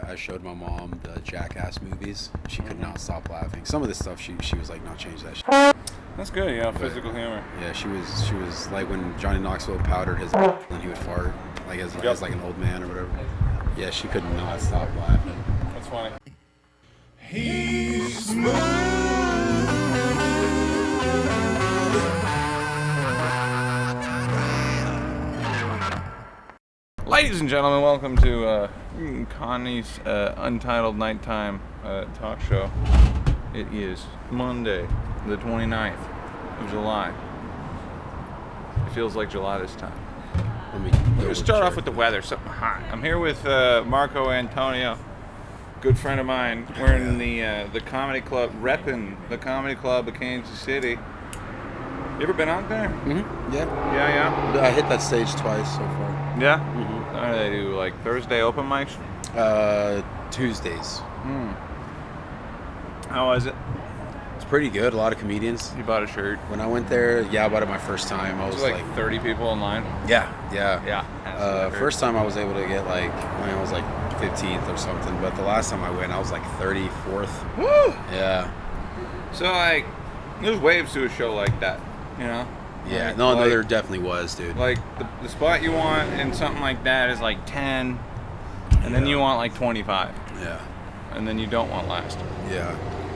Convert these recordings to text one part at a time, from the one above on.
I showed my mom the Jackass movies. She could not stop laughing. Some of the stuff she was like, no, change that shit. That's good, physical humor. Yeah, she was like when Johnny Knoxville powdered his and he would fart like as like an old man or whatever. Yeah, she could not stop laughing. That's funny. He's smooth. Ladies and gentlemen, welcome to Connie's Untitled Nighttime Talk Show. It is Monday, the 29th of July. It feels like July this time. We're going to start off with the weather, something hot. I'm here with Marco Antonio, good friend of mine. We're in the comedy club, repping the comedy club of Kansas City. You ever been out there? Mm-hmm. Yeah. Yeah. I hit that stage twice so far. Yeah? Mm-hmm. They do like Thursday open mics? Tuesdays. How was it? It's pretty good. A lot of comedians. You bought a shirt? When I went there, I bought it my first time. I was like 30 people in line? Yeah. First time I was able to get I was like 15th or something, but the last time I went, I was like 34th. Woo! Yeah. So there's waves to a show like that, you know? Yeah, no, there definitely was, dude. Like, the spot you want in something like that is like 10, and then you want like 25. Yeah. And then you don't want last. Yeah.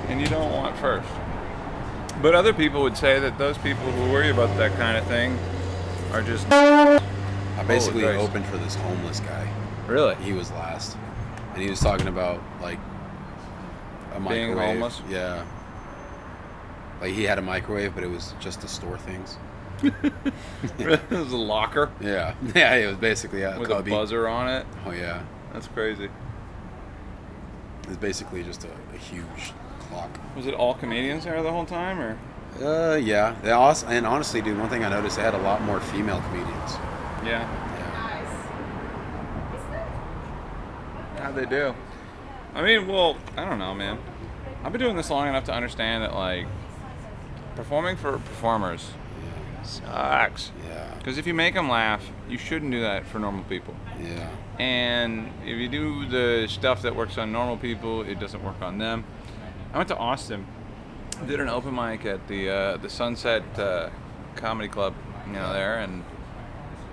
And you don't want first. But other people would say that those people who worry about that kind of thing are just... I basically opened for this homeless guy. Really? He was last. And he was talking about, like, a microwave. Being homeless? Yeah. Like, he had a microwave, but it was just to store things. It was a locker? Yeah. Yeah, it was basically a with cubby. A buzzer on it? Oh, yeah. That's crazy. It was basically just a huge clock. Was it all comedians there the whole time, or? Yeah. They also, and honestly, dude, one thing I noticed, they had a lot more female comedians. Yeah. How'd they do? I mean, well, I don't know, man. I've been doing this long enough to understand that, like, performing for performers sucks. Yeah. Because if you make them laugh, you shouldn't do that for normal people. Yeah. And if you do the stuff that works on normal people, it doesn't work on them. I went to Austin, did an open mic at the Sunset Comedy Club, there, and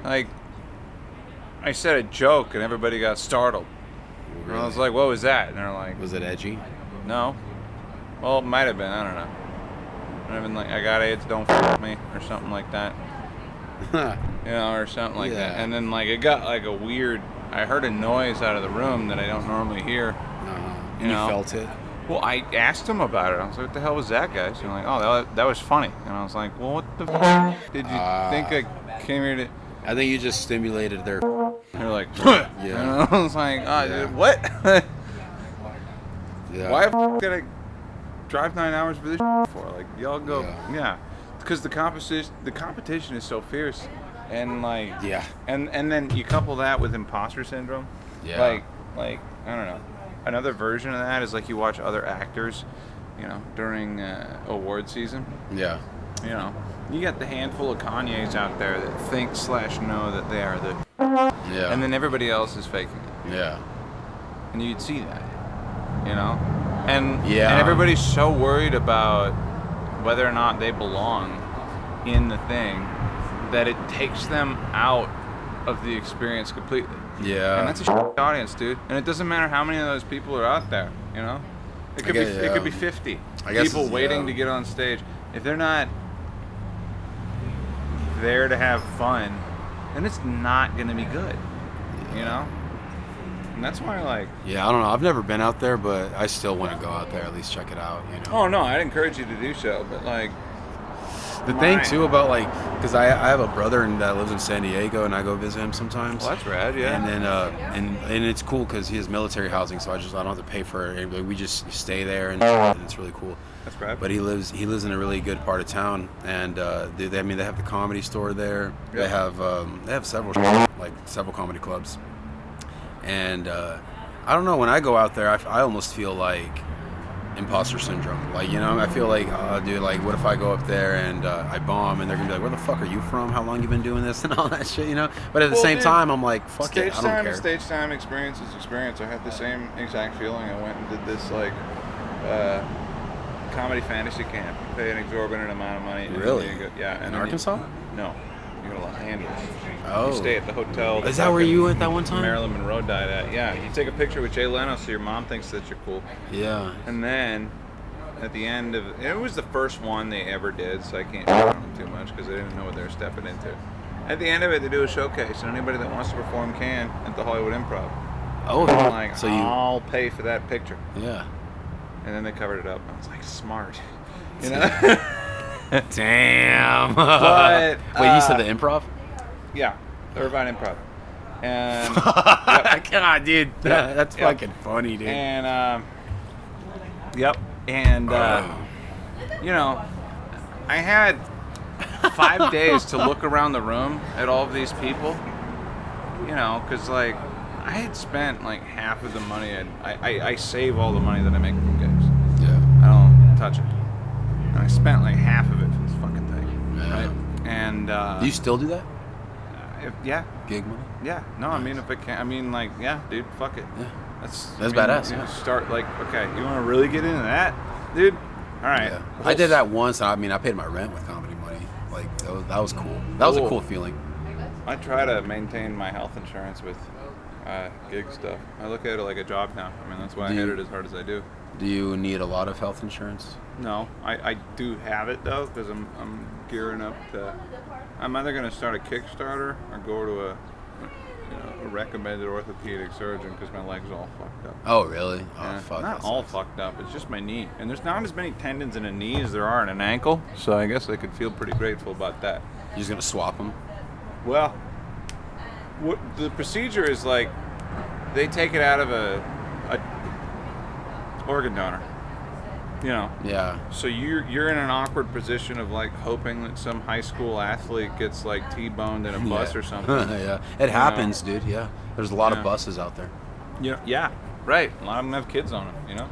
like I said a joke and everybody got startled. Really? And I was like, "What was that?" And they're like, Was it edgy? "No." Well, it might have been. I don't know. Might have been like, "I got AIDS, don't f with me," or something like that. Or something like that. And then it got like a weird. I heard a noise out of the room that I don't normally hear. You felt it? Well, I asked him about it. I was like, "What the hell was that, guys?" And like, "Oh, that was funny." And I was like, "Well, what the f did you think I came here to?" I think you just stimulated their. They're like, Yeah. And I was like, dude, what? Yeah. Why did I drive 9 hours for this for? Like, y'all go, because the competition is so fierce, and and then you couple that with imposter syndrome. Yeah. Like I don't know. Another version of that is like you watch other actors, during award season. Yeah. You got the handful of Kanyes out there that think / know that they are the. Yeah. And then everybody else is faking it. Yeah. And you'd see that, And Yeah. and everybody's so worried about whether or not they belong in the thing that it takes them out of the experience completely. Yeah. And that's a shit audience, dude. And it doesn't matter how many of those people are out there, It could be 50 people waiting to get on stage. If they're not there to have fun, then it's not going to be good, And that's why, Yeah, I don't know. I've never been out there, but I still want to go out there, at least check it out, Oh, no, I'd encourage you to do so, but, the thing, too, about, because I have a brother that lives in San Diego, and I go visit him sometimes. Well, that's rad, yeah. And then, and it's cool because he has military housing, so I don't have to pay for it. We just stay there, and it's really cool. That's rad. But he lives in a really good part of town, and they have the Comedy Store there. Yeah. They have several comedy clubs, and I don't know. When I go out there, I almost feel like imposter syndrome. Like, you know, I feel like, dude, like, what if I go up there and I bomb, and they're gonna be like, where the fuck are you from? How long you been doing this and all that shit, you know? But at the same time, I'm like, fuck it, I don't care. Stage time experience is experience. I had the same exact feeling. I went and did this like comedy fantasy camp. You pay an exorbitant amount of money. Really? Yeah. In Arkansas? No. You go to Los Angeles. Oh. You stay at the hotel. Is that where you went that one time? Marilyn Monroe died at. Yeah. You take a picture with Jay Leno so your mom thinks that you're cool. Yeah. And then at the end of it was the first one they ever did, so I can't shit on them too much because they didn't know what they were stepping into. At the end of it, they do a showcase, and anybody that wants to perform can at the Hollywood Improv. Oh, and I'm like, so I'll pay for that picture. Yeah. And then they covered it up. I was like, smart. You know? Damn. But wait, you said the Improv? Yeah, the Irvine Improv. And God, dude, that's fucking funny, dude. And and you know, I had 5 days to look around the room at all of these people. You know, because like I had spent like half of the money. I save all the money that I make from gigs. Yeah. I don't touch it. And I spent like half of it for this fucking thing. Yeah. Right? And do you still do that? Yeah. Gig money? Yeah. No, I mean if I can, I mean like yeah, dude, fuck it. Yeah. That's badass. You know, start like okay, you want to really get into that, dude? All right. Yeah. I did that once. I mean, I paid my rent with comedy money. Like that was cool. That was a cool feeling. I try to maintain my health insurance with gig stuff. I look at it like a job now. I mean, that's why I hit it as hard as I do. Do you need a lot of health insurance? No, I do have it though because I'm gearing up to. I'm either going to start a Kickstarter or go to a recommended orthopedic surgeon because my leg's all fucked up. Oh, really? Oh, Yeah, fuck. not all fucked up. It's just my knee, and there's not as many tendons in a knee as there are in an ankle. So I guess I could feel pretty grateful about that. You're just gonna swap them? Well, what the procedure is like, they take it out of a organ donor. You know. Yeah. So you're in an awkward position of like hoping that some high school athlete gets like T-boned in a bus or something. Yeah. It happens, dude. Yeah. There's a lot of buses out there. Yeah. Right. A lot of them have kids on them. You know.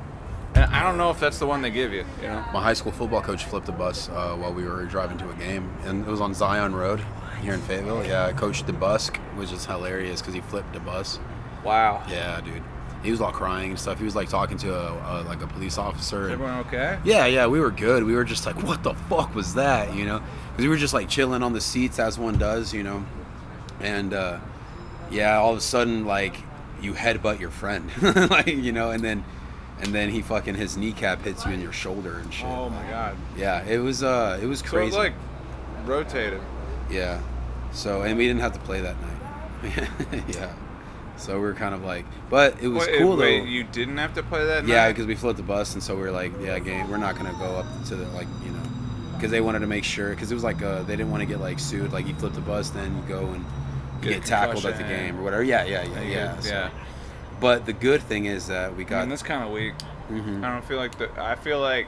And I don't know if that's the one they give you. You know. My high school football coach flipped a bus while we were driving to a game, and it was on Zion Road here in Fayetteville. Yeah, I coached the busk, which is hilarious because he flipped a bus. Wow. Yeah, dude. He was all crying and stuff. He was like talking to a police officer. Is everyone okay? Yeah, we were good. We were just like, what the fuck was that, you know? Because we were just like chilling on the seats as one does, you know? And all of a sudden, like, you headbutt your friend, like, you know, and then he fucking, his kneecap hits you in your shoulder and shit. Oh my god. Yeah, it was crazy. So it like rotated. Yeah. So, and we didn't have to play that night. Yeah. So we were kind of like, but it was cool though. Wait, you didn't have to play that night? Yeah, because we flipped the bus, and so we were like, yeah, game, we're not gonna go up to the, like, you know, because they wanted to make sure, because it was like they didn't want to get like sued, like you flip the bus, then you go and you get tackled at the game or whatever. Yeah. So. But the good thing is that we got. Man, that's kind of weak. Mm-hmm. I don't feel like I feel like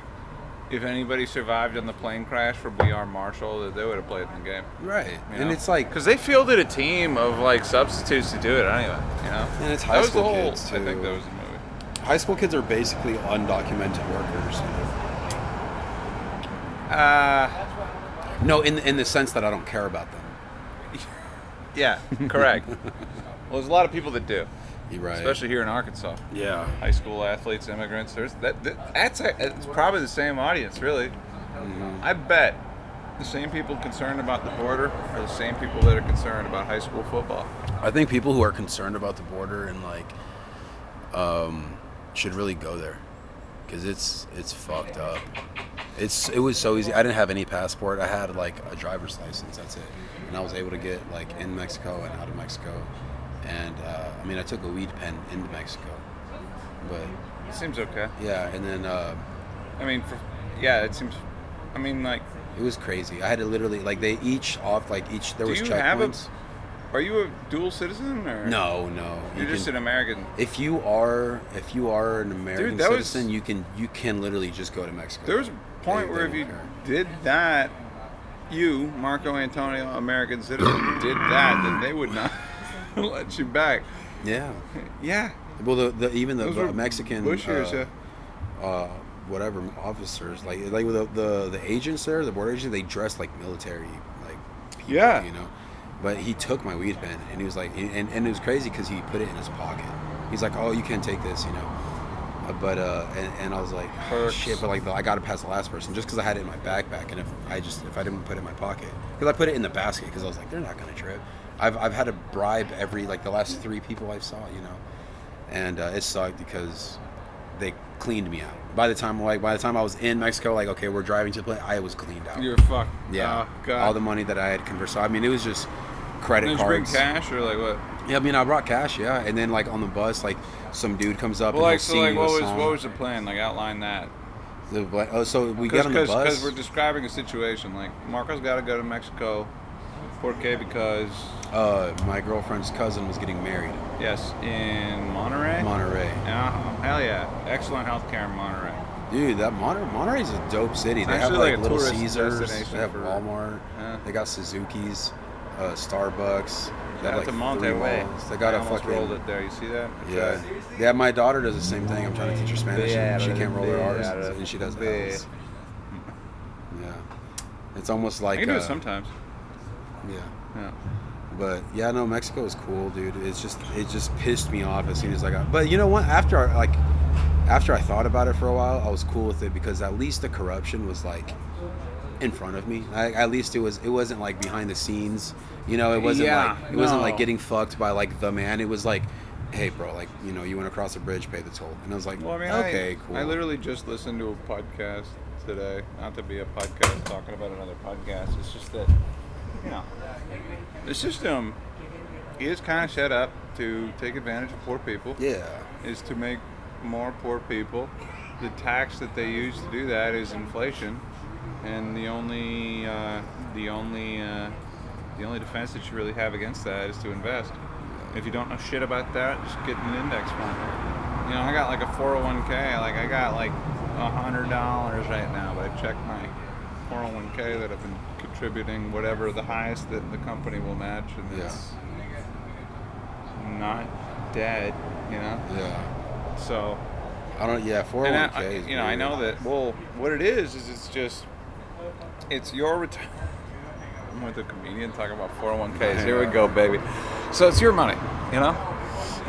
if anybody survived on the plane crash for B.R. Marshall, that they would have played in the game. Right. You And know? it's like, because they fielded a team of like substitutes to do it anyway. You know. And it's high school kids too. I think that was the movie. High school kids are basically undocumented workers. No, in the sense that I don't care about them. Yeah, correct. Well, there's a lot of people that do. You're right. Especially here in Arkansas. Yeah. High school athletes, immigrants. It's probably the same audience, really. Mm-hmm. I bet the same people concerned about the border are the same people that are concerned about high school football. I think people who are concerned about the border and like should really go there, because it's fucked up. It was so easy. I didn't have any passport. I had like a driver's license. That's it, and I was able to get like in Mexico and out of Mexico. And I mean, I took a weed pen into Mexico, but It seems okay. yeah. And then I mean, it seems. I mean, like. It was crazy. I had to literally there was checkpoints. Are you a dual citizen or? No. You're just an American. If you are an American Dude, citizen, you can literally just go to Mexico. There was a point where if you did that, you, Marco Antonio, American citizen, did that, then they would not let you back. Yeah. Yeah. Well, even the Those were Mexican Bush years, whatever officers, like the agents there, the border agents, they dress like military, like people, Yeah. you know. But he took my weed pen, and he was like, and it was crazy because he put it in his pocket. He's like, oh, you can't take this, you know. But and I was like, oh, shit. But like, I got to pass the last person just because I had it in my backpack, and if I didn't put it in my pocket, because I put it in the basket because I was like, they're not gonna trip. I've had to bribe the last 3 people I saw, you know, and it sucked because they cleaned me out. By the time I was in Mexico, like, okay, we're driving to the place, I was cleaned out. You're fucked. Yeah, Oh, God. all the money that I had converted. So I mean, it was just credit Did you bring cards. cash or like what? Yeah, I mean, I brought cash, yeah, and then like on the bus, like some dude comes up Well, and like, he'll sing you a song. what was the plan? Like, outline that. So we get on the bus. Because we're describing a situation. Like, Marco's got to go to Mexico, because my girlfriend's cousin was getting married. yes, in Monterrey. Monterrey. Hell yeah, excellent healthcare in Monterrey. Dude, that Monterey's a dope city. They have actually like like a Little tourist Caesars. destination They have for- Walmart. Yeah. They got Suzuki's, Starbucks. They Shout have out to like 3 Monterrey. malls. They got I a almost fucking rolled it there. You see that? yeah. Yeah, my daughter does the same thing. I'm trying to teach her Spanish, and she can't roll her R's, Yeah, and she does yeah. L's. Yeah, it's almost like I can do it sometimes. Yeah. Yeah. But yeah, no, Mexico is cool, dude. It just pissed me off as soon as I got. But you know what? After I thought about it for a while, I was cool with it because at least the corruption was like in front of me. At least it wasn't like behind the scenes. You know, it wasn't wasn't like getting fucked by like the man. It was like, hey, bro, like, you know, you went across a bridge, pay the toll. And I was like, Well, I mean, okay, cool. I literally just listened to a podcast today. Not to be a podcast talking about another podcast. It's just that, you know, the system is kind of set up to take advantage of poor people. Yeah. Is to make more poor people. The tax that they use to do that is inflation, and the only defense that you really have against that is to invest. If you don't know shit about that, just get an index fund. You know, I got like a 401k. Like, I got like $100 right now, but I checked my 401k that I've been contributing whatever the highest that the company will match, and it's not dead. You know. Yeah. So. I don't. Yeah. 401k. I know that. Well, what it is it's your retirement. I'm with a comedian talking about 401ks. Here we go, baby. So it's your money, you know?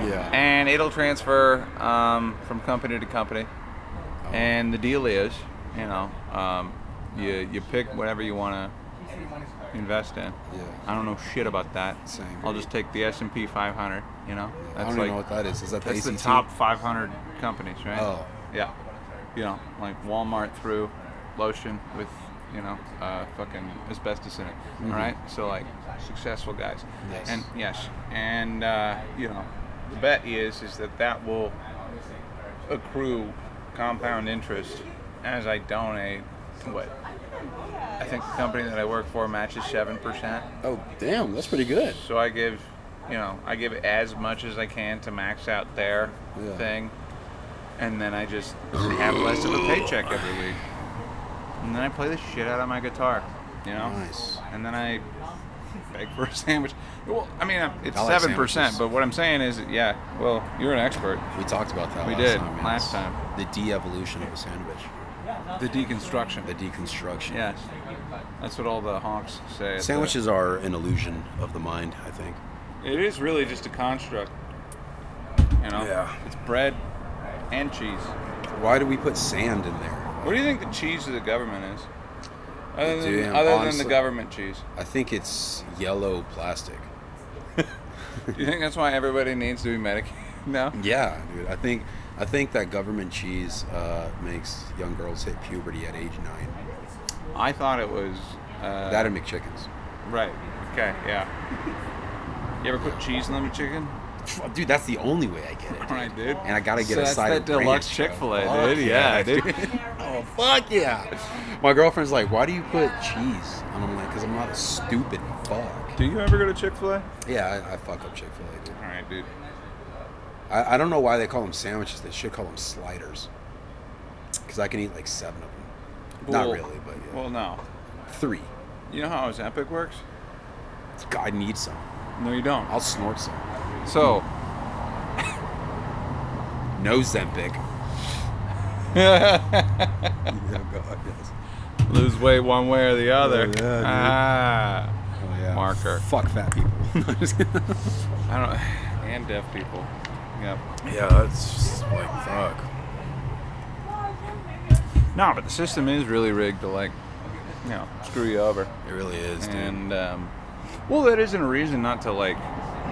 Yeah. And it'll transfer from company to company. Oh. And the deal is, you know, you pick whatever you want to invest in. Yeah. I don't know shit about that. Same. I'll just take the S&P 500, you know? I don't even know what that is. Is that the That's ACT? the top 500 companies, right? Oh. Yeah. You know, like Walmart threw lotion with, you know, fucking asbestos in it. Mm-hmm. All right? So, like, successful guys. Yes. And, yes. And, you know, the bet is that will accrue compound interest as I donate what? I think the company that I work for matches 7%. Oh, damn. That's pretty good. So I give as much as I can to max out their thing, and then I just have less of a paycheck every week. And then I play the shit out of my guitar, you know? Nice. And then I beg for a sandwich. Well, I mean, it's I like 7%, sandwiches. but what I'm saying is, well, you're an expert. We talked about that We last did, time. man. last time. The de-evolution of a sandwich. The deconstruction. The deconstruction. Yes. That's what all the honks say. Sandwiches are an illusion of the mind, I think. It is really just a construct. You know? Yeah. It's bread and cheese. Why do we put sand in there? What do you think the cheese of the government is? Other Dude, than honestly, the government cheese. I think it's yellow plastic. Do you think that's why everybody needs to be medicated now? Yeah, dude. I think that government cheese makes young girls hit puberty at age 9. I thought it was... That and McChickens. Right. Okay, yeah. You ever put cheese in the McChicken? Dude, that's the only way I get it. All right, dude. And I gotta get So a that's side that of deluxe ranch, Chick-fil-A, bro. dude. Yeah, dude. Oh, fuck yeah. My girlfriend's like, why do you put cheese? And I'm like, because I'm not a stupid fuck. Do you ever go to Chick-fil-A? Yeah, I fuck up Chick-fil-A, dude. All right, dude. I don't know why they call them sandwiches. They should call them sliders. Because I can eat like 7 of them. Not really, but yeah. Well, no. 3. You know how Ozempic works? God, I need some. No, you don't. I'll snort some. So, No Zempic. Yeah, God, yes. Lose weight one way or the other. Oh, yeah, dude. Ah. Oh, yeah. Marker. Fuck fat people. No, just kidding. I don't. And deaf people. Yep. Yeah, that's just like fuck. No, but the system is really rigged to like, screw you over. It really is, dude. And well, that isn't a reason not to like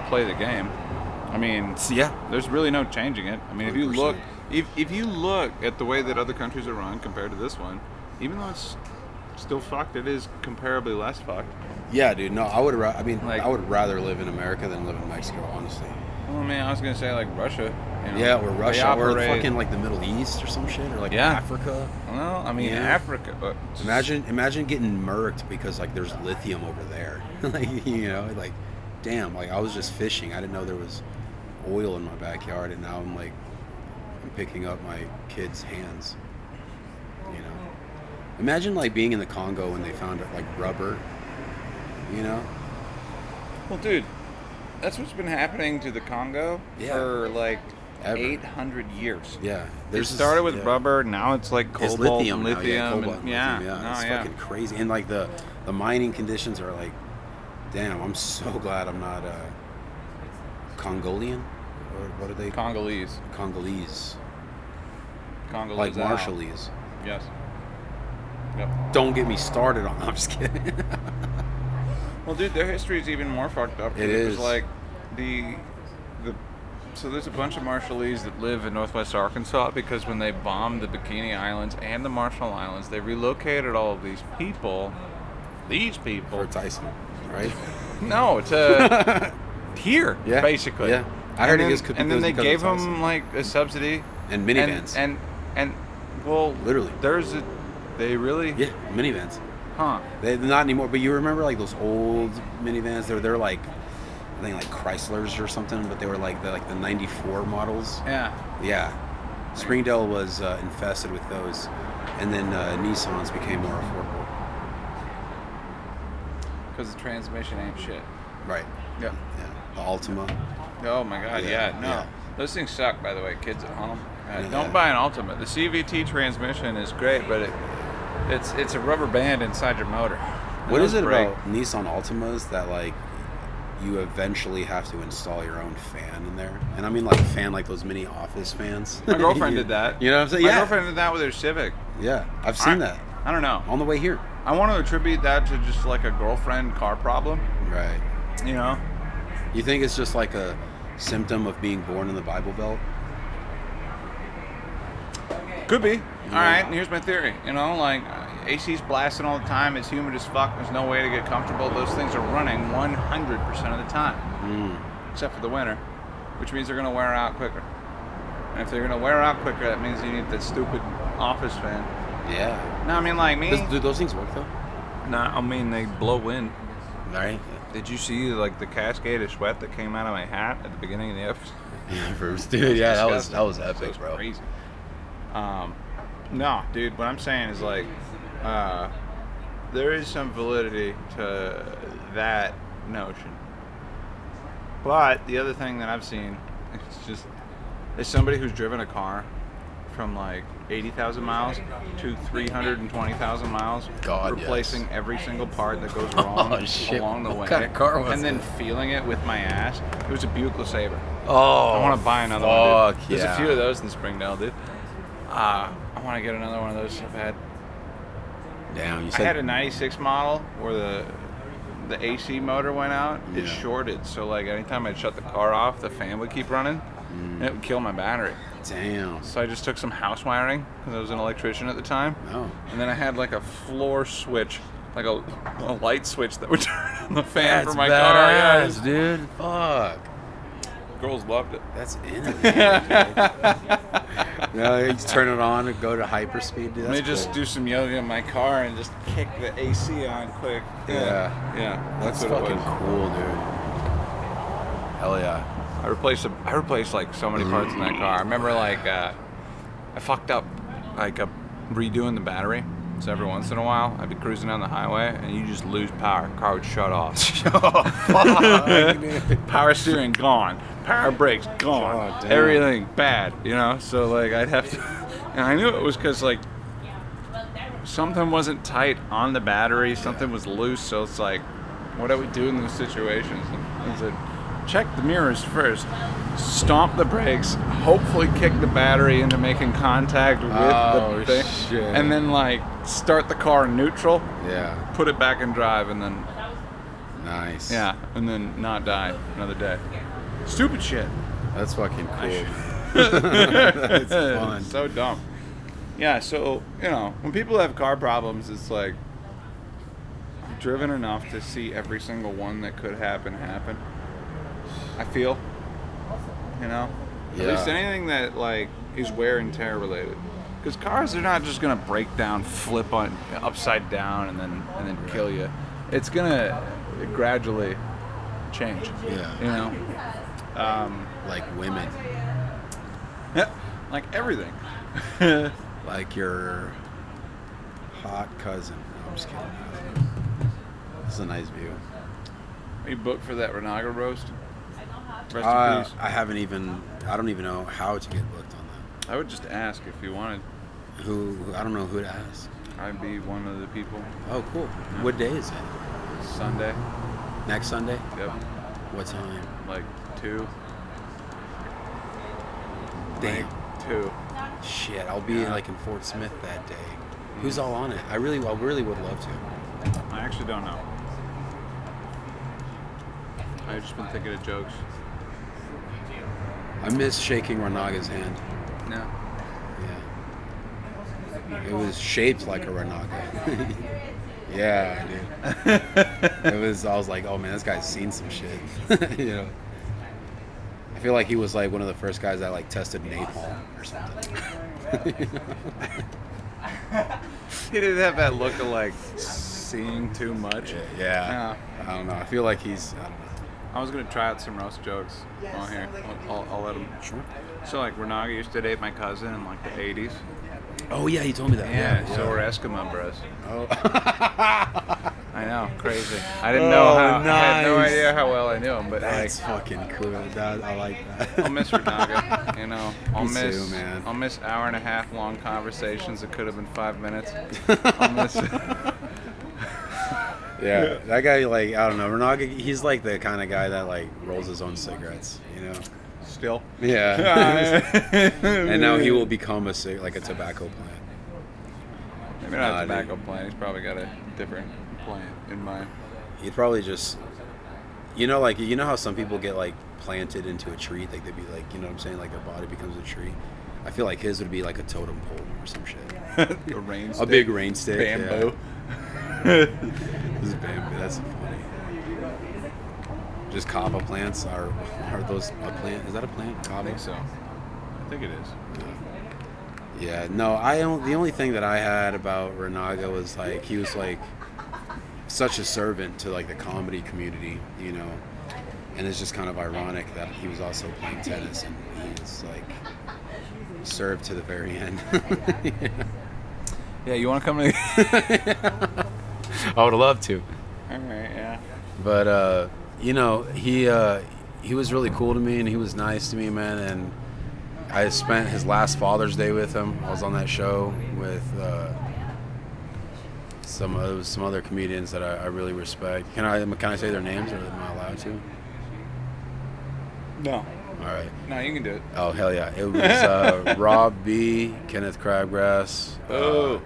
play the game. I mean, Yeah. there's really no changing it. I mean, if you 100%. look, if you look at the way that other countries are run compared to this one, even though it's still fucked, it is comparably less fucked. Yeah, dude. No, I would. Like- I would rather live in America than live in Mexico, honestly. Well, I mean, I was gonna say like Russia. Yeah, or they Russia, or operate- fucking like the Middle East or some shit, or like Yeah. Africa. Well, I mean, Yeah. Africa. Imagine getting murked because like there's lithium over there. Like damn, like I was just fishing. I didn't know there was oil in my backyard, and now I'm picking up my kids' hands. Imagine like being in the Congo when they found like rubber. Well, dude, that's what's been happening to the Congo for like Ever. 800 years. Yeah, It started with rubber. Now it's like It's cobalt, lithium now, lithium, cobalt and, and lithium, no, it's fucking crazy. And like the mining conditions are like, damn, I'm so glad I'm not Congolian, or what are they? Congolese. Congolese, Congolese. like out. Marshallese. Yes. Yep. Don't get me started on. I'm just kidding. Well, dude, their history is even more fucked up. It was is. like so there's a bunch of Marshallese that live in northwest Arkansas because when they bombed the Bikini Islands and the Marshall Islands, they relocated all of these people. For Tyson, right? No, to here, Yeah, basically. yeah. I heard it is and then they because of gave them Tyson. like a subsidy And minivans. and well, Literally. They really, Yeah, minivans. huh? They're not anymore. But you remember like those old minivans? They're like, I think like Chryslers or something, but they were like the '94 models. Yeah. Yeah, Springdale was infested with those, and then Nissans became more affordable. Because the transmission ain't shit. Right. Yep. Yeah. The Altima. Oh my god, Yeah, yeah, no. yeah. Those things suck, by the way, kids at home. Yeah. Don't buy an Ultima. The CVT transmission is great, but it's a rubber band inside your motor. What is Those it break. about Nissan Altimas that like you eventually have to install your own fan in there? And I mean like fan like those mini office fans. My girlfriend did that. You know what I'm saying? My Yeah. girlfriend did that with her Civic. Yeah, I've seen that I don't know. on the way here. I want to attribute that to just like a girlfriend car problem. Right. You know? You think it's just like a symptom of being born in the Bible Belt? Could be. All right, and here's my theory. Like AC's blasting all the time. It's humid as fuck. There's no way to get comfortable. Those things are running 100% of the time, except for the winter, which means they're going to wear out quicker. And if they're going to wear out quicker, that means you need that stupid office fan. Yeah. No, I mean like me. Do those things work though? No, I mean they blow wind. Right. Did you see like the cascade of sweat that came out of my hat at the beginning of the episode? Yeah, Bruce, dude. Yeah, that was That epic, was bro. crazy. No, dude. What I'm saying is like, there is some validity to that notion. But the other thing that I've seen, is somebody who's driven a car from like 80,000 miles to 320,000 miles, God, replacing yes. every single part that goes wrong Oh, shit. along the What way, kind of car was and then it? feeling it with my ass. It was a Buick LeSabre. Oh, I want to buy another one, dude. fuck, There's yeah. a few of those in Springdale, dude. I want to get another one of those so bad. Damn, you I said had a 96 model where the AC motor went out. It Yeah. shorted, so like anytime I'd shut the car off, the fan would keep running, and it would kill my battery. damn. So I just took some house wiring, because I was an electrician at the time, Oh. and then I had like a floor switch, like a light switch that would turn on the fan That's for my car. Yeah, badass, dude. Fuck. girls loved it. That's innovative. No, you just turn it on and go to hyperspeed, dude. Let me That's just cool. do some yoga in my car and just kick the AC on quick. Yeah. Yeah. That's what it fucking was. cool, dude. Hell yeah. I replaced like so many parts in that car. I remember like I fucked up like redoing the battery. So every once in a while, I'd be cruising down the highway, and you just lose power. Car would shut off. Oh, fuck, dude. Power steering gone. Power brakes gone. Oh, damn. Everything bad, you know. So like I'd have to, and I knew it was because like something wasn't tight on the battery, something was loose. So it's like, what do we do in those situations? And I said, check the mirrors first. Stomp the brakes, hopefully kick the battery into making contact with the thing, shit. and then like start the car in neutral, Yeah. put it back in drive, and then Nice. and then not die another day. Stupid shit. That's fucking cool. It's fun. So dumb. Yeah, so you know when people have car problems, it's like I've driven enough to see every single one that could happen. I feel. You know, Yeah. at least anything that like is wear and tear related, because cars are not just gonna break down, flip on upside down, and then kill you. It's gonna gradually change. Yeah. You know, Like women. yeah, like everything. Like your hot cousin. No, I'm just kidding. This is a nice view. Are you booked for that Renaga roast? Rest in peace. I don't even know how to get booked on that. I would just ask if you wanted. I don't know who to ask. I'd be one of the people. Oh, cool. What day is it? Sunday. Next Sunday? Yep. What time? Like 2. Damn. 2. Shit, I'll be Yeah. like in Fort Smith that day. Who's all on it? I really would love to. I actually don't know. I've just been thinking of jokes. I miss shaking Renaga's hand. No. Yeah. It was shaped like a Renaga. Yeah, dude. I was like, oh man, this guy's seen some shit. You know. I feel like he was like one of the first guys that like tested napalm or something. He didn't have that look of like seeing too much. Yeah. I don't know. I feel like I don't know. I was gonna try out some roast jokes on here. I'll let him. Sure. So like Renaga used to date my cousin in like the 80s. Oh yeah, he told me that. Yeah. So we're Eskimo bros. Oh. I know, crazy. I didn't know how. I had no nice. idea how well I knew him, but That's like, full cool. I like that. I'll miss Renaga. You know, Me too, man. I'll miss hour and a half long conversations that could have been 5 minutes. I'll miss. Yeah, that guy, like, I don't know, Renaga, he's like the kind of guy that like rolls his own cigarettes, you know? Still. Yeah. And now he will become a tobacco plant. Maybe not a tobacco plant. He's probably got a different plant in mind. He'd probably just, you know how some people get like planted into a tree, like they'd be like, you know what I'm saying, like their body becomes a tree. I feel like his would be like a totem pole or some shit. A rain stick. A big rain stick. Bamboo. Yeah. This is bamboo. That's funny. Just kava plants are those a plant? Is that a plant? Kava? I think so. I think it is. Yeah. No. The only thing that I had about Renaga was like he was like such a servant to like the comedy community, you know. And it's just kind of ironic that he was also playing tennis and he's like served to the very end. Yeah, you want to come to? I would love to. All right, yeah. But you know, he was really cool to me and he was nice to me, man. And I spent his last Father's Day with him. I was on that show with some other comedians that I really respect. Can I say their names, or am I allowed to? No. All right. No, you can do it. Oh hell yeah! It was Rob B, Kenneth Crabgrass. Oh.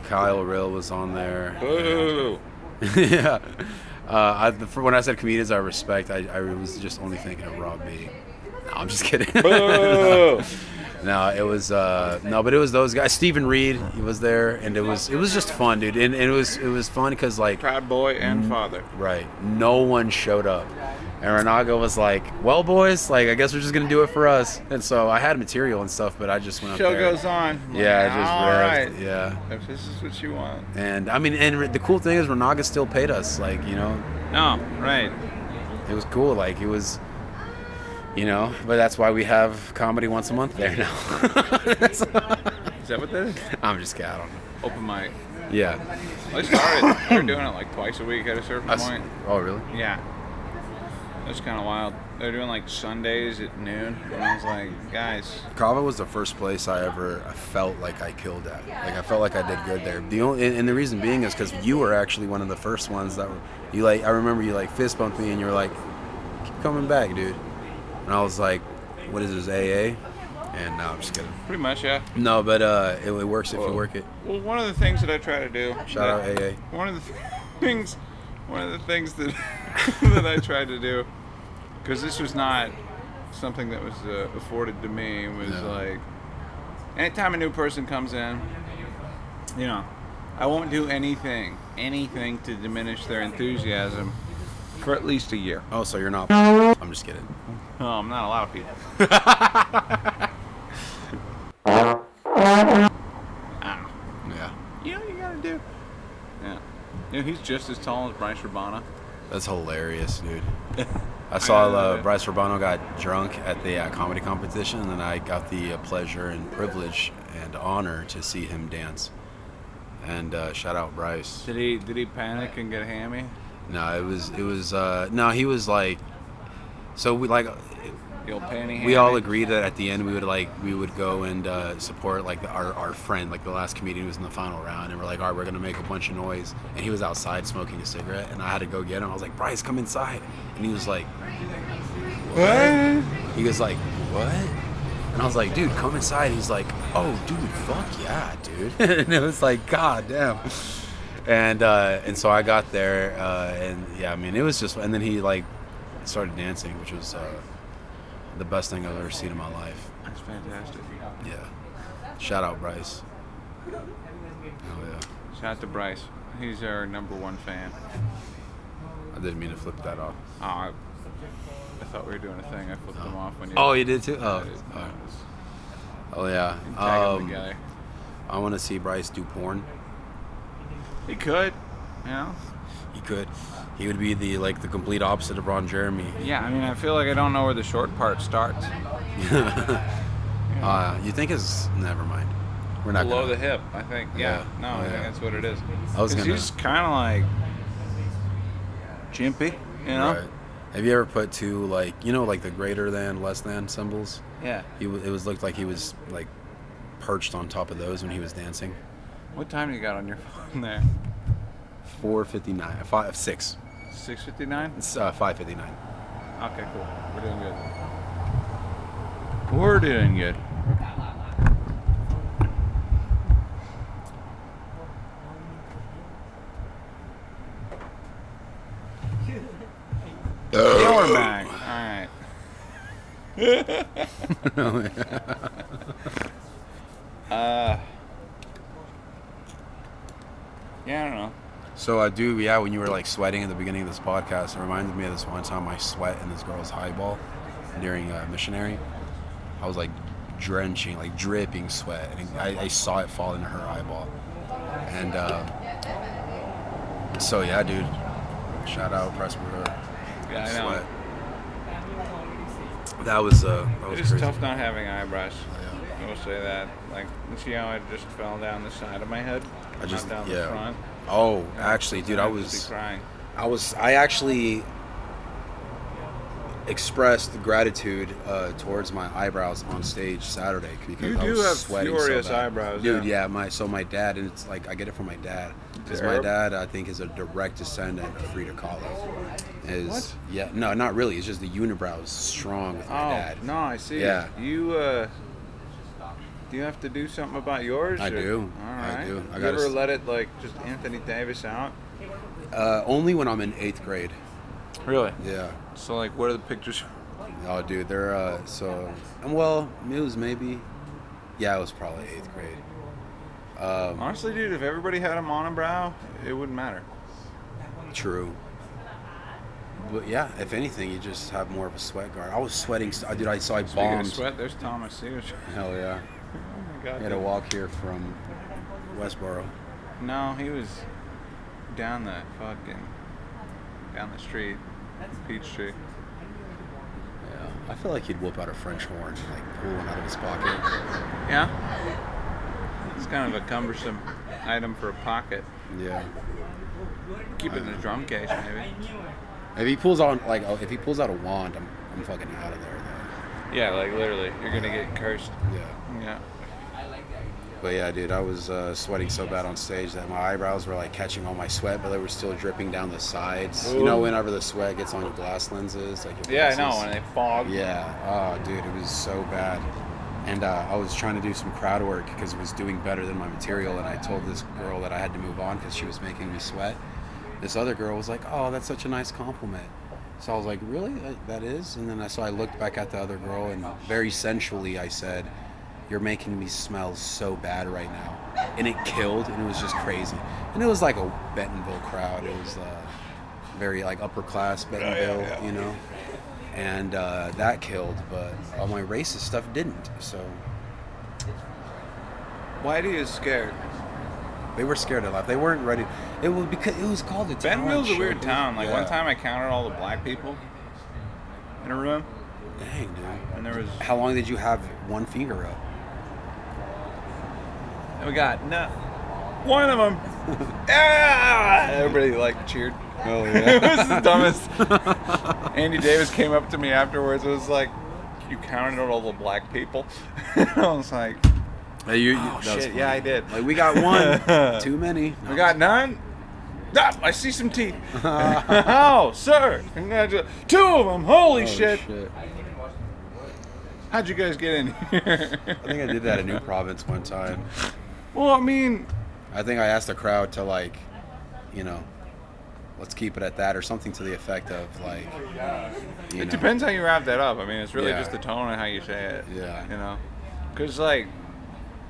Kyle Rill was on there. Boo. Yeah. When I said comedians I respect, I was just only thinking of Rob B. No, I'm just kidding. Boo. No, it was but it was those guys. Stephen Reed, he was there, and it was just fun, dude. And it was fun because like Proud boy and father. right, no one showed up. And Renaga was like, well, boys, like, I guess we're just going to do it for us. And so I had material and stuff, but I just went up Show there. goes on. Yeah, I just All revved. right. Yeah. If this is what you want. And, I mean, and the cool thing is Renaga still paid us. Like, you know. No, right. It was cool. Like, it was, you know, but that's why we have comedy once a month there now. Is that what that is? I'm just kidding. I don't know. open mic. Yeah. I started doing it like twice a week at a certain point. Oh, really? Yeah. That's kind of wild. They're doing like Sundays at noon, and I was like, guys. Kava was the first place I felt like I killed at. Like I felt like I did good there. And the reason being is because you were actually one of the first ones that were. You like, I remember you like fist bumped me and you were like, keep coming back, dude. And I was like, what is this, AA? And no, I'm just kidding. Pretty much, yeah. No, but it works if you work it. Well, one of the things that I try to do. Shout out AA. One of the things that that I tried to do, because this was not something that was afforded to me. It was like, anytime a new person comes in, you know, I won't do anything to diminish their enthusiasm for at least a year. Oh, so you're not. I'm just kidding. No, I'm not a lot of people. Yeah. You know what you gotta do? Yeah. You know, he's just as tall as Bryce Urbana. That's hilarious, dude. I saw Bryce Urbano got drunk at the comedy competition, and then I got the pleasure and privilege and honor to see him dance. And shout out Bryce. Did he panic and get hammy? No, it was no, he was like, so we like. The old panty We all agreed that at the end we would go and support like our friend, like the last comedian who was in the final round, and we're like, all right, we're gonna make a bunch of noise. And he was outside smoking a cigarette, and I had to go get him. I was like, Bryce, come inside. And he was like, what? He was like, what? And I was like, dude, come inside. He's like, oh, dude, fuck yeah, dude. And it was like, god damn. And so I got there, and yeah, I mean, it was just, and then he like started dancing, which was the best thing I've ever seen in my life. That's fantastic. Yeah. Shout out Bryce. Oh yeah. Shout out to Bryce. He's our #1 fan. I didn't mean to flip that off. Oh, I thought we were doing a thing. I flipped him off when you. Oh, you did too? Oh. Oh yeah. Tag them together. I want to see Bryce do porn. He could, you know. He could. He would be the complete opposite of Ron Jeremy. Yeah, I mean, I feel like I don't know where the short part starts. You think it's never mind. We're not below gonna, the hip, I think. Yeah. No, I think that's what it is. He's kind of like jimpy, you know. Right. Have you ever put two like the greater than, less than symbols? Yeah. Looked like he was like perched on top of those when he was dancing. What time do you got on your phone there? 4:59. 6. 6:59? It's 5:59. Okay, cool. We're doing good. We're doing good. You're back. All right. Yeah, I don't know. So when you were like sweating at the beginning of this podcast, it reminded me of this one time I sweat in this girl's highball during missionary. I was like drenching, like dripping sweat, and I saw it fall into her eyeball. And so yeah, dude, shout out Presbyterian. Yeah, I know. Sweat. That was it's crazy. tough not having eyebrows. Yeah. I will say that. Like, you see how I just fell down the side of my head? Not down the front. Oh, actually, dude, I crying. I actually expressed gratitude towards my eyebrows on stage Saturday because I was sweating furious so bad. eyebrows, dude. Yeah, my dad, and it's like I get it from my dad because my dad I think is a direct descendant of Frida Kahlo. What? Yeah, no, not really. It's just the unibrow is strong with my dad. No, I see. Yeah. Do you have to do something about yours? I do. All right. I do. You ever let it like just Anthony Davis out? Only when I'm in 8th grade. Really? Yeah. So like, what are the pictures? Oh, dude, they're it was maybe, yeah, it was probably 8th grade. Honestly, dude, if everybody had a monobrow, it wouldn't matter. True. But yeah, if anything, you just have more of a sweat guard. I was sweating, dude. I bombed. Speaking of sweat, there's Thomas. Hell yeah. Oh my God. I had to walk here from Westboro. No, he was down the street, Peachtree. Yeah, I feel like he'd whip out a French horn, like pull one out of his pocket. Yeah. It's kind of a cumbersome item for a pocket. Yeah. Keep it in a drum case, maybe. If he pulls out a wand, I'm fucking out of there. Though. Yeah, like literally, you're gonna get cursed. Yeah. Yeah. But yeah, dude, I was sweating so bad on stage that my eyebrows were like catching all my sweat, but they were still dripping down the sides. Ooh. You know, whenever the sweat gets on your glass lenses, like your Yeah, I glasses. know, when they fog. Yeah. Oh, dude, it was so bad. And I was trying to do some crowd work because it was doing better than my material. And I told this girl that I had to move on because she was making me sweat. This other girl was like, "Oh, that's such a nice compliment." So I was like, "Really? That is?" And then I looked back at the other girl and very sensually I said, "You're making me smell so bad right now." And it killed, and it was just crazy. And it was like a Bentonville crowd. It was very like upper class Bentonville, yeah. you know. And that killed, but all my racist stuff didn't. So Whitey is scared. they were scared to laugh. They weren't ready. It was because it was called the talent Bentonville's a show, weird dude. town. Like Yeah. one time I counted all the black people in a room, Dang, dude. and there was. How long did you have one finger up? And we got one of them. Yeah! Everybody like cheered. Oh It was the dumbest. Andy Davis came up to me afterwards. It was like, "You counted out all the black people." I was like, Hey, "Oh that was shit, funny. yeah, I did." Like we got one, too many. We got none. Ah, I see some teeth. Oh, sir! Two of them. Holy Oh, shit! shit. How'd you guys get in here? I think I did that in New Province one time. Well, I mean, I think I asked the crowd to like, you know, let's keep it at that or something to the effect of like, you it know. depends how you wrap that up. I mean, it's really Yeah. just the tone and how you say it. Yeah. You know, because like,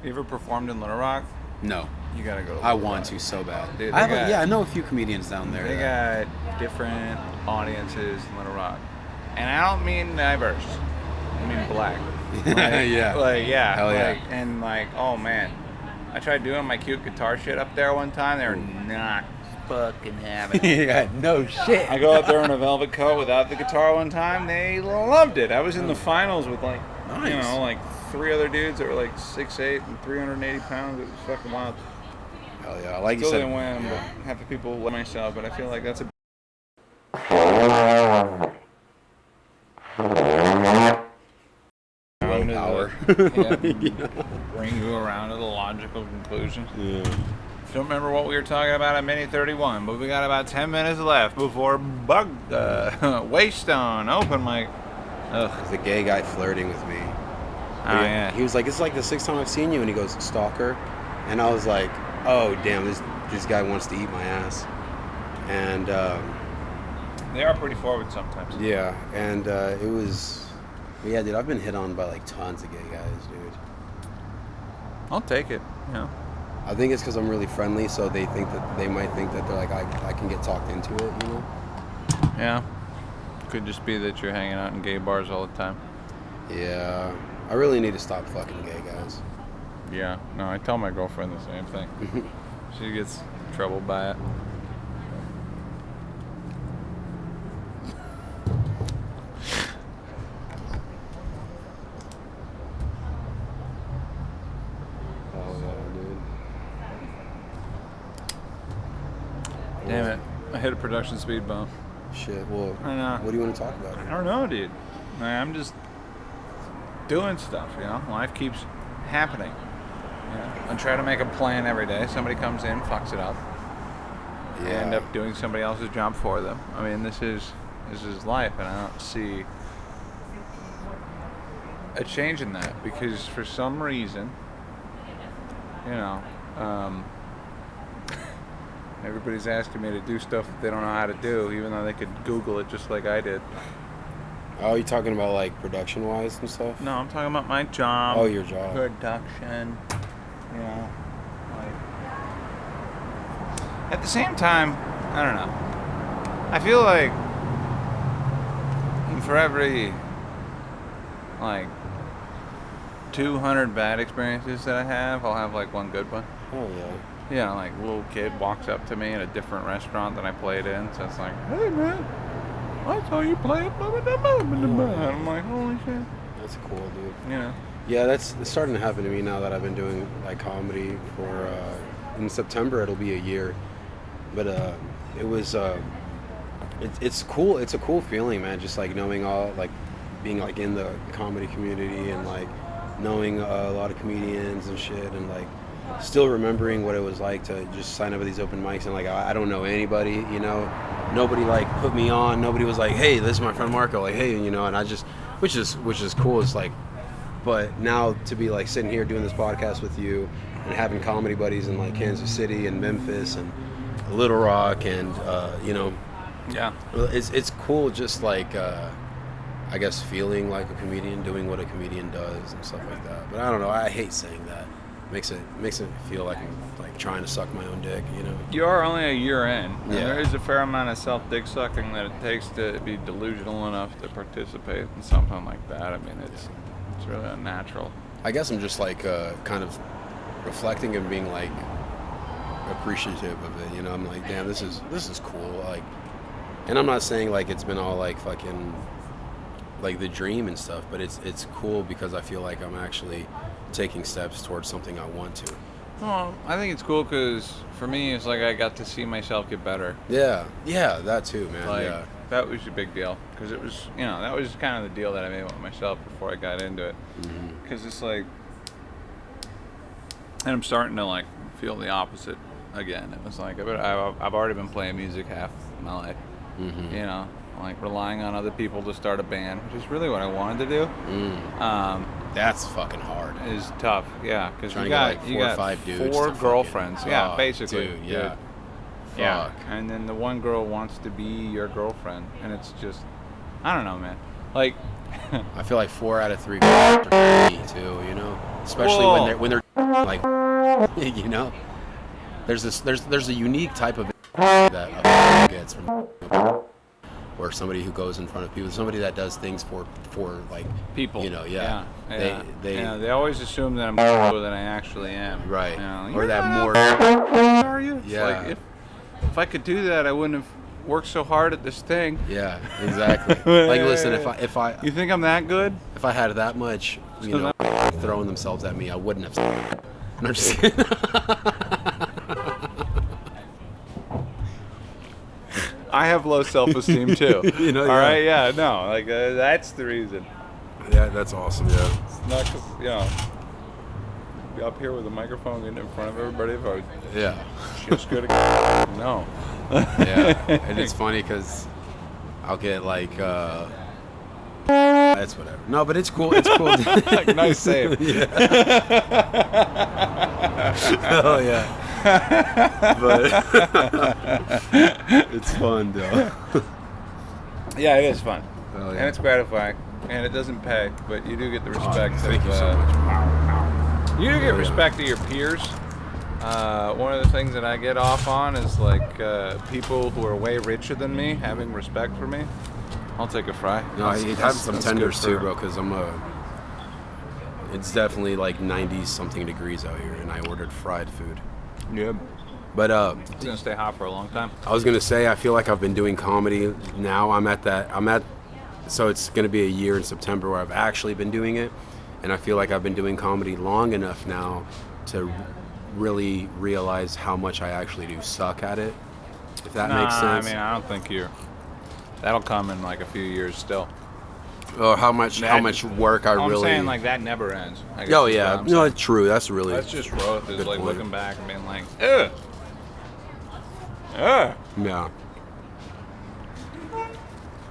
you ever performed in Little Rock? No, You gotta go. To I Little want Rock. to so bad. Dude, I they got- I know a few comedians down there. They that- got different audiences in Little Rock, and I don't mean diverse. I mean black. Yeah. Like yeah. Hell yeah. like, and like, oh man, I tried doing my cute guitar shit up there one time. They were not fucking having it. yeah, no shit. I go out there in a velvet coat without the guitar one time. They loved it. I was in the finals with like, you Nice. know, like 3 other dudes that were like 6'8" and 380 pounds. It was fucking wild. Hell yeah, like Still you said. didn't win, yeah. but half the people let myself. But I feel like that's a Willpower. Yeah, bring you around to the logical conclusion. Yeah. Don't remember what we were talking about at Mini 31, but we got about 10 minutes left before Waystone open mic. Ugh. There's a gay guy flirting with me. Oh, yeah. He was like, "It's like the 6th time I've seen you," and he goes, "Stalker," and I was like, "Oh damn, this guy wants to eat my ass," and They are pretty forward sometimes. yeah, and it was, yeah, dude, I've been hit on by like tons of gay guys, dude. I'll take it. You know. I think it's because I'm really friendly, so they might think that they're like I can get talked into it, you know? Yeah. Could just be that you're hanging out in gay bars all the time. Yeah, I really need to stop fucking gay guys. Yeah. No, I tell my girlfriend the same thing. She gets troubled by it. Oh yeah, dude. Damn it. I hit a production speed bump. Shit. Well, I know. what do you want to talk about? I don't know, dude. I'm just doing stuff, you know? Life keeps happening. Yeah. I try to make a plan every day. Somebody comes in, fucks it up. I end up doing somebody else's job for them. I mean, this is life, and I don't see a change in that because for some reason, you know, everybody's asking me to do stuff that they don't know how to do, even though they could Google it just like I did. Oh, you talking about like production wise and stuff? No, I'm talking about my job. Oh, your job. Production. You know, like. At the same time, I don't know. I feel like for every like 200 bad experiences that I have, I'll have like one good one. Oh yeah. Yeah, like a little kid walks up to me in a different restaurant than I played in, so it's like, "Hey man, I saw you play it." I'm like, holy shit. That's cool, dude. You know. Yeah, it's starting to happen to me now that I've been doing like comedy for in September it'll be a year. But it was it's cool. It's a cool feeling, man. Just like knowing all, like being like in the comedy community and like knowing a lot of comedians and shit, and like still remembering what it was like to just sign up at these open mics, and like I don't know anybody, you know, nobody like put me on, nobody was like, hey, this is my friend Marco, like, hey, you know, and I just, which is cool. It's like, but now to be like sitting here doing this podcast with you and having comedy buddies in like Kansas City and Memphis and Little Rock and you know, Yeah. it's cool, just like I guess feeling like a comedian, doing what a comedian does and stuff like that. But I don't know, I hate saying that. Makes it feel like I'm like trying to suck my own dick, you know. You are only a year in, and Yeah. there is a fair amount of self-dick sucking that it takes to be delusional enough to participate in something like that. I mean, it's really unnatural. I guess I'm just like kind of reflecting and being like appreciative of it, you know. I'm like, damn, this is cool, like, and I'm not saying like it's been all like fucking like the dream and stuff, but it's cool because I feel like I'm actually taking steps towards something I want to. Well, I think it's cool because for me, it's like I got to see myself get better. Yeah, that too, man. Like, yeah, that was a big deal because it was, you know, that was kind of the deal that I made with myself before I got into it. Because it's like, and I'm starting to like feel the opposite again. It was like I've already been playing music half my life, you know, like relying on other people to start a band, which is really what I wanted to do. that's fucking hard. Is tough, yeah, because Trying you to get, got like, 4 you or got 5 dudes four to fucking- girlfriends, yeah, Oh, basically, dude, yeah. yeah, Fuck. and then the one girl wants to be your girlfriend, and it's just, I don't know, man, like. I feel like 4 out of 3 girls are me too, you know, especially Whoa. when they're like, you know, there's a unique type of that a gets from, or somebody who goes in front of people, somebody that does things for like People, you know, yeah. They always assume that I'm cooler than I actually am, Right. You know, Or "You're that not more- out, are you?" It's Yeah. like, if I could do that, I wouldn't have worked so hard at this thing. Yeah, exactly. Like, listen, if I You think I'm that good? if I had that much, you So know, throwing themselves at me, I wouldn't have. And I'm just kidding. I have low self-esteem too. You know, all yeah. right, yeah, no, like that's the reason. Yeah, that's awesome. Yeah. It's not 'cause, you know, be up here with a microphone getting in front of everybody if I was Yeah. just good at no. Yeah, and it's funny because I'll get like, that's whatever. No, but it's cool. It's cool. Nice save. Yeah. Oh yeah. But it's fun though. Yeah, it is fun, Oh, yeah. and it's gratifying, and it doesn't pay, but you do get the respect. Thank of, you so much. You do Oh, get yeah. respect of your peers. One of the things that I get off on is like people who are way richer than me having respect for me. I'll take a fry. No, I have some That's tenders good too, for- bro. Because it's definitely like 90 something degrees out here, and I ordered fried food. Yeah, But it's gonna stay hot for a long time. I was gonna say, I feel like I've been doing comedy now. So it's gonna be a year in September where I've actually been doing it, and I feel like I've been doing comedy long enough now to really realize how much I actually do suck at it. If that makes sense. I mean, I don't think you're. That'll come in like a few years still. Or how much work I I'm really. saying like that never ends. I guess Oh is yeah, what I'm no, saying. it's true. That's really. That's just growth. Is Good like point. looking back and being like, ugh, ugh. Yeah.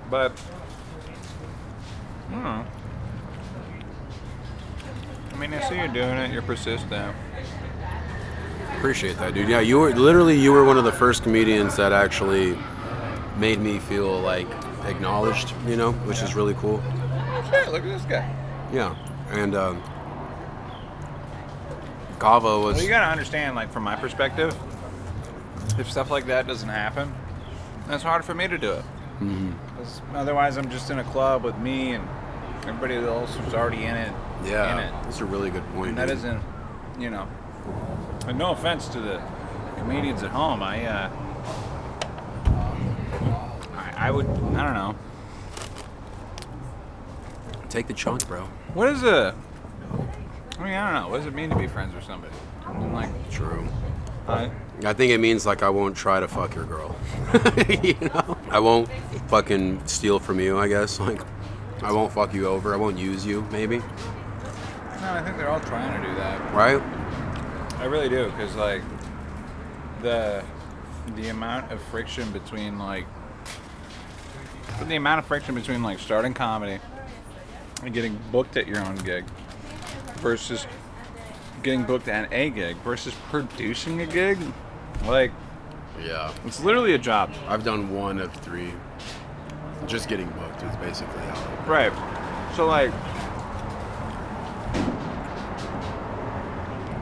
But I don't know. I mean, I see you're doing it. You're persistent. Appreciate that, dude. Yeah, you were one of the first comedians that actually made me feel like acknowledged, you know, which is really cool. Shit, look at this guy. Yeah, and Gava was. Well, you gotta understand, like from my perspective, if stuff like that doesn't happen, it's hard for me to do it. Mhm. 'Cause otherwise, I'm just in a club with me and everybody else who's already in it. Yeah, In it. that's a really good point. And that dude. isn't, you know. And no offense to the comedians at home, I would, I don't know. Take the chunk, bro. What is I mean, I don't know. What does it mean to be friends with somebody? I mean, like, True. I think it means like I won't try to fuck your girl. You know? I won't fucking steal from you, I guess. Like, I won't fuck you over. I won't use you, maybe. No, I think they're all trying to do that. Right? I really do, because like the amount of friction between like starting comedy and getting booked at your own gig versus getting booked at a gig versus producing a gig, like, Yeah. it's literally a job. I've done 1 of 3. Just getting booked is basically how. Right. So like,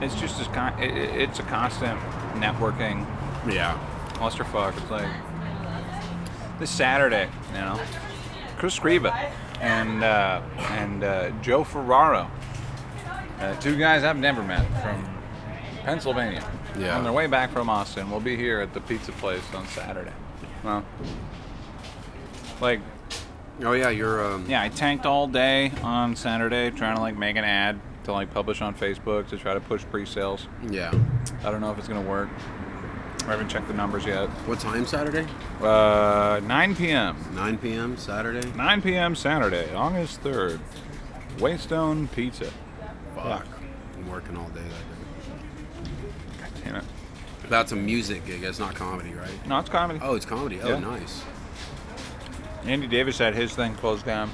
it's just it's a constant networking Yeah. clusterfuck. It's like this Saturday, you know, Chris Scriba and Joe Ferraro, 2 guys I've never met from Pennsylvania. Yeah. On their way back from Austin, we'll be here at the pizza place on Saturday. Well, like, Oh yeah, you're. yeah, I tanked all day on Saturday trying to like make an ad to like publish on Facebook to try to push pre-sales. Yeah. I don't know if it's gonna work. I haven't checked the numbers yet. What time Saturday? 9 p.m. 9 p.m. Saturday. 9 p.m. Saturday, August 3rd. Waystone Pizza. Fuck. I'm working all day that day. God damn it. That's a music gig. It's not comedy, right? No, it's comedy. Oh, it's comedy. Oh, Yeah. nice. Andy Davis had his thing closed down.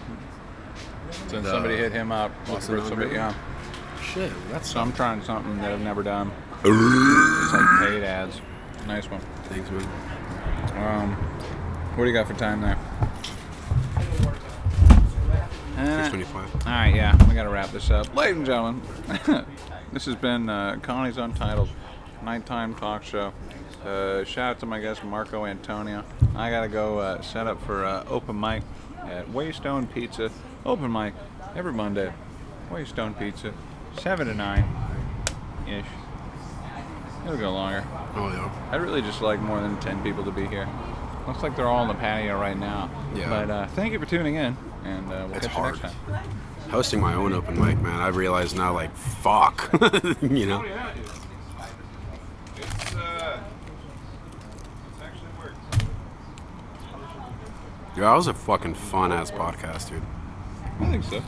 Since somebody hit him up looking Boston for somebody, Underground? yeah. Shit, that's So I'm trying something that I've never done. It's like paid ads. Nice one. Thanks, man. What do you got for time there? 6:25. All right, yeah, we got to wrap this up. Ladies and gentlemen, this has been Connie's Untitled Nighttime Talk Show. Shout out to my guest, Marco Antonio. I got to go set up for open mic at Waystone Pizza. Open mic every Monday. Waystone Pizza, 7 to 9-ish. It'll go longer. Oh yeah. I'd really just like more than 10 people to be here. Looks like they're all on the patio right now. Yeah. But thank you for tuning in, and we'll It's catch hard. you next time. Hosting my own open mic, man. I realize now, like, fuck. You know. Yeah, it's actually worked. Yeah, that was a fucking fun ass podcast, dude. I think so.